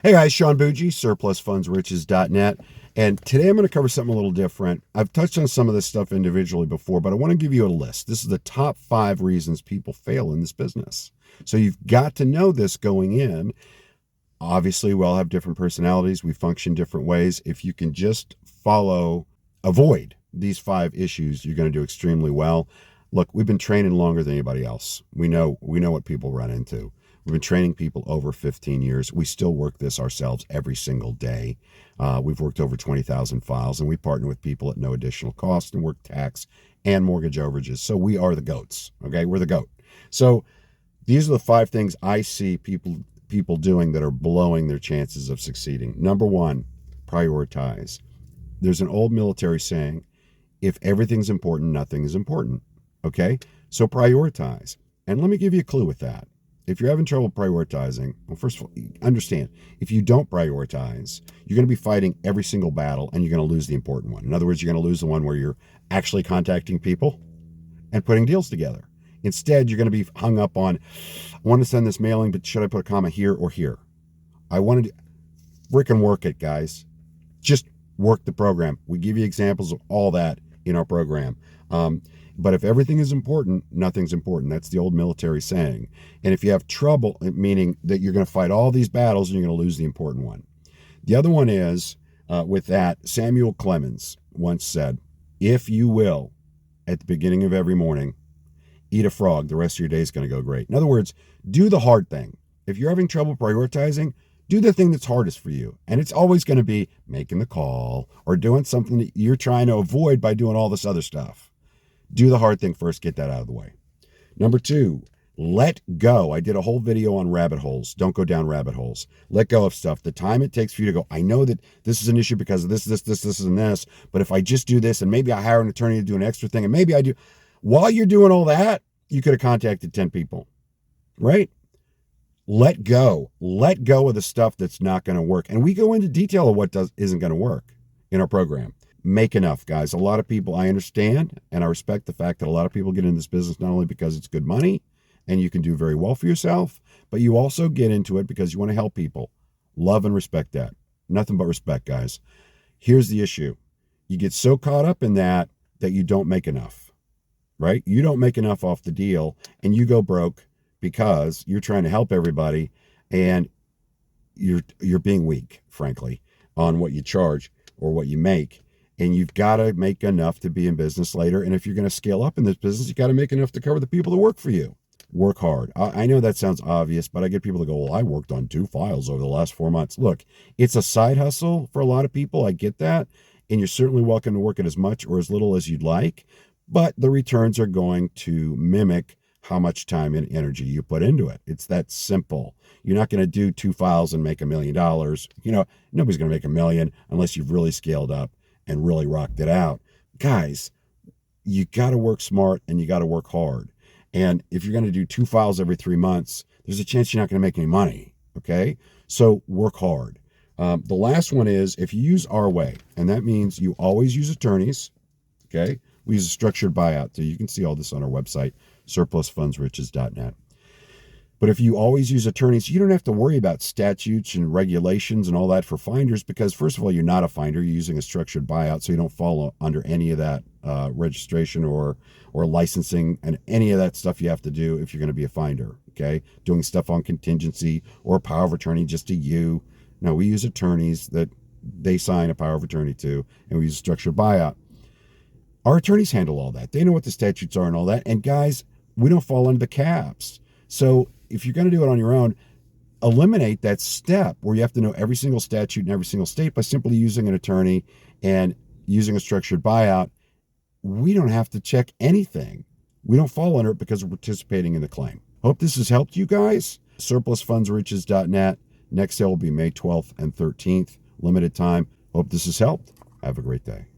Hey guys, Sean Bougie, surplusfundsriches.net. And today I'm going to cover something a little different. I've touched on some of this stuff individually before, but I want to give you a list. This is the top 5 reasons people fail in this business. So you've got to know this going in. Obviously, we all have different personalities. We function different ways. If you can just avoid these 5 issues, you're going to do extremely well. Look, we've been training longer than anybody else. We know what people run into. We've been training people over 15 years. We still work this ourselves every single day. We've worked over 20,000 files, and we partner with people at no additional cost and work tax and mortgage overages. So we are the goats. Okay, we're the goat. So these are the 5 things I see people doing that are blowing their chances of succeeding. Number 1, prioritize. There's an old military saying, if everything's important, nothing is important. Okay, so prioritize. And let me give you a clue with that. If you're having trouble prioritizing, well, first of all, understand, if you don't prioritize, you're going to be fighting every single battle and you're going to lose the important one. In other words, you're going to lose the one where you're actually contacting people and putting deals together. Instead, you're going to be hung up on, I want to send this mailing, but should I put a comma here or here? I want to freaking work it, guys. Just work the program. We give you examples of all that in our program. But if everything is important, nothing's important. That's the old military saying. And if you have trouble, meaning that you're going to fight all these battles and you're going to lose the important one. The other one is, with that, Samuel Clemens once said, if you will, at the beginning of every morning, eat a frog, the rest of your day is going to go great. In other words, do the hard thing. If you're having trouble prioritizing, do the thing that's hardest for you. And it's always going to be making the call or doing something that you're trying to avoid by doing all this other stuff. Do the hard thing first, get that out of the way. Number 2, let go. I did a whole video on rabbit holes. Don't go down rabbit holes. Let go of stuff. The time it takes for you to go, I know that this is an issue because of this, and this, but if I just do this and maybe I hire an attorney to do an extra thing and maybe I do, while you're doing all that, you could have contacted 10 people, right? Let go. Let go of the stuff that's not going to work. And we go into detail of what isn't going to work in our program. Make enough, guys. A lot of people, I understand and I respect the fact that a lot of people get in this business not only because it's good money and you can do very well for yourself, but you also get into it because you want to help people. Love and respect that. Nothing but respect, guys. Here's the issue. You get so caught up in that you don't make enough, right? You don't make enough off the deal and you go broke because you're trying to help everybody and you're being weak, frankly, on what you charge or what you make. And you've got to make enough to be in business later. And if you're going to scale up in this business, you got to make enough to cover the people that work for you. Work hard. I know that sounds obvious, but I get people that go, well, I worked on 2 files over the last 4 months. Look, it's a side hustle for a lot of people. I get that. And you're certainly welcome to work it as much or as little as you'd like. But the returns are going to mimic how much time and energy you put into it. It's that simple. You're not going to do 2 files and make $1 million. Nobody's going to make $1 million unless you've really scaled up and really rocked it out. Guys, you got to work smart and you got to work hard. And if you're going to do 2 files every 3 months, there's a chance you're not going to make any money. Okay? So work hard. The last one is if you use our way, and that means you always use attorneys. Okay? We use a structured buyout. So you can see all this on our website, surplusfundsriches.net. But if you always use attorneys, you don't have to worry about statutes and regulations and all that for finders because, first of all, you're not a finder. You're using a structured buyout, so you don't fall under any of that registration or licensing and any of that stuff you have to do if you're going to be a finder, okay? Doing stuff on contingency or power of attorney just to you. No, we use attorneys that they sign a power of attorney to, and we use a structured buyout. Our attorneys handle all that. They know what the statutes are and all that. And, guys, we don't fall under the caps. So if you're going to do it on your own, eliminate that step where you have to know every single statute in every single state by simply using an attorney and using a structured buyout. We don't have to check anything. We don't fall under it because we're participating in the claim. Hope this has helped you guys. Surplusfundsriches.net. Next sale will be May 12th and 13th. Limited time. Hope this has helped. Have a great day.